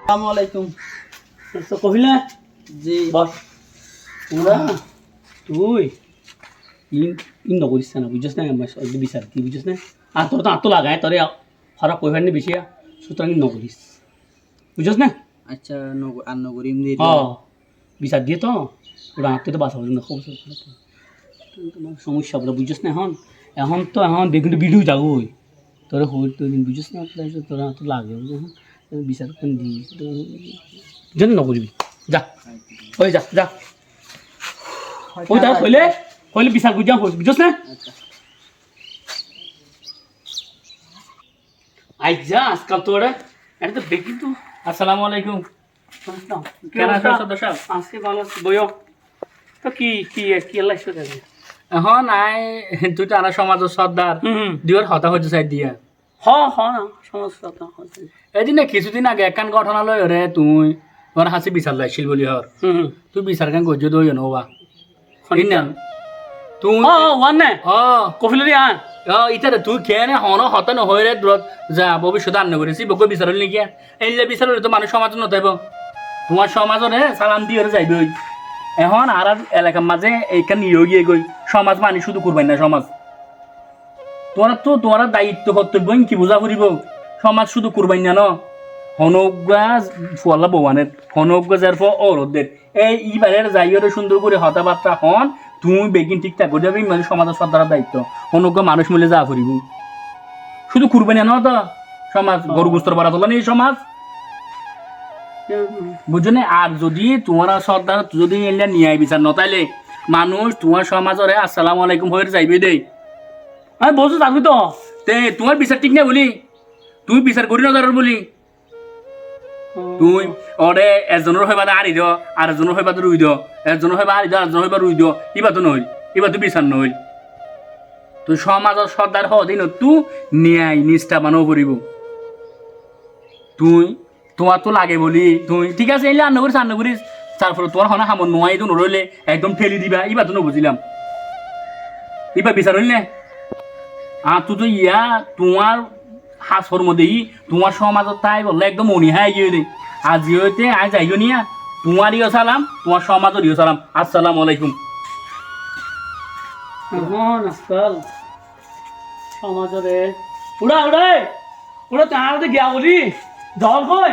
আসসালামু আলাইকুম। তো কহিলা জি বস ওরা তুই ইন ইন নকরিস না বুঝছিস না আমার বিচার কি বুঝছিস না আর তোর তো আত্ম লাগায় তোরে খারাপ কইবার নি বেশি সুতরাং নকরিস বুঝছিস না আচ্ছা আর নগরিম দিয়ে বিচার দিয়ে তো ওরা আত্মীয় তো বাঁচাবো না খুব তোমার সমস্যা বলে বুঝছিস না এখন এখন তো এখন দেখুন ভিডিও যাবোই তোরা হই তো বুঝছিস না তোরা তো লাগে বিচার কোন দিস যেন নকরিবি যা ওই যা যা ওই তারা হইলে হইলে বিচার বুঝাম বুঝছিস না আই যা আজকাল তো ওরা এটা তো দেখি তো আসসালামু আলাইকুম। কেন আছো সদস্য? আজকে ভালো আছি বইও তো কি কি কি আল্লাহ ইসে দেবে এখন আই তুই তো আনা সমাজের সর্দার দিওর হতা হইতে চাই দিয়া হ হ না সমস্যা তো হচ্ছে এদিন কিছুদিন আগে একখান ঘটনা লই রে তুই তোমার হাসি বিচার লাইছিল বলি হর তুই বিচার কেন করছো দই নবা ইনান তুই ও ওয়ান না ও কফিলরি আন ইতারে তুই কেনে হন হতা নহই রে দূরত যা ভবিষ্যৎ আন্ন করেছি বকো বিচার হল নাকি এলে বিচার হলে তো মানুষ সমাজ নতাইব তোমার সমাজরে সালাম দিয়ে যাইবে ওই এখন আর এলাকার মাঝে এইখান নিয়ে গিয়ে গই সমাজ মানে শুধু করবেন না সমাজ তোমার দায়িত্ব কর্তব্য কি বোঝা ফুরিব সমাজ শুধু করবেন না ন হনগ্রা ফুয়ালা বৌয়ানের হনগ্রা যার ফল অরদের এই ইবারের যাইরে সুন্দর করে হতাবার্তা হন তুমি বেগিন ঠিকঠাক করে যাবে মানে সমাজের সর্দারের দায়িত্ব হনগ্রা মানুষ মিলে যা ফুরিব শুধু করবেন না তো সমাজ গরু গুস্তর বাড়া তোলা নেই সমাজ বুঝছো না আর যদি তোমার সর্দার যদি এলিয়া নিয়ে বিচার নতাইলে মানুষ তোমার সমাজরে আসসালামু আলাইকুম হয়ে যাইবে দেই আমি বলছো থাকবি তো তে তোমার বিচার ঠিক না বলি তুই বিচার করি নজর বলি তুই ওরে এজনের হইবা আড়ি দিও আর এজনের হইবা রুই দিও এজনের হইবা আড়ি দিও আর এজনের হইবা রুই দিও ইবা তো নহইল ইবা তো বিচার নহইল তুই সমাজের সর্দার হওয়া দিন তুই ন্যায় নিষ্ঠা বানাও করিব তুই তোমার তো লাগে বলি তুই ঠিক আছে এলে আন্ন করিস তারপরে তোমার হনা হামন নোয়াই তো নরইলে একদম ঠেলি দিবা ইবা তো বুঝিলাম ইবা বিচার হইল না আর তুই তো ইয়া তোমার হাসর মধ্যেই তোমার সমাজত তাই বললে একদম মনি হাই গিয়ে দেই আজি হইতে আজ যাইও নিয়া তোমারইও সালাম তোমার সমাজেরও সালাম আসসালামু আলাইকুম এখন আজকাল সমাজরে উড়া উড়াই ওরা তাহার গিয়া বলি জল কই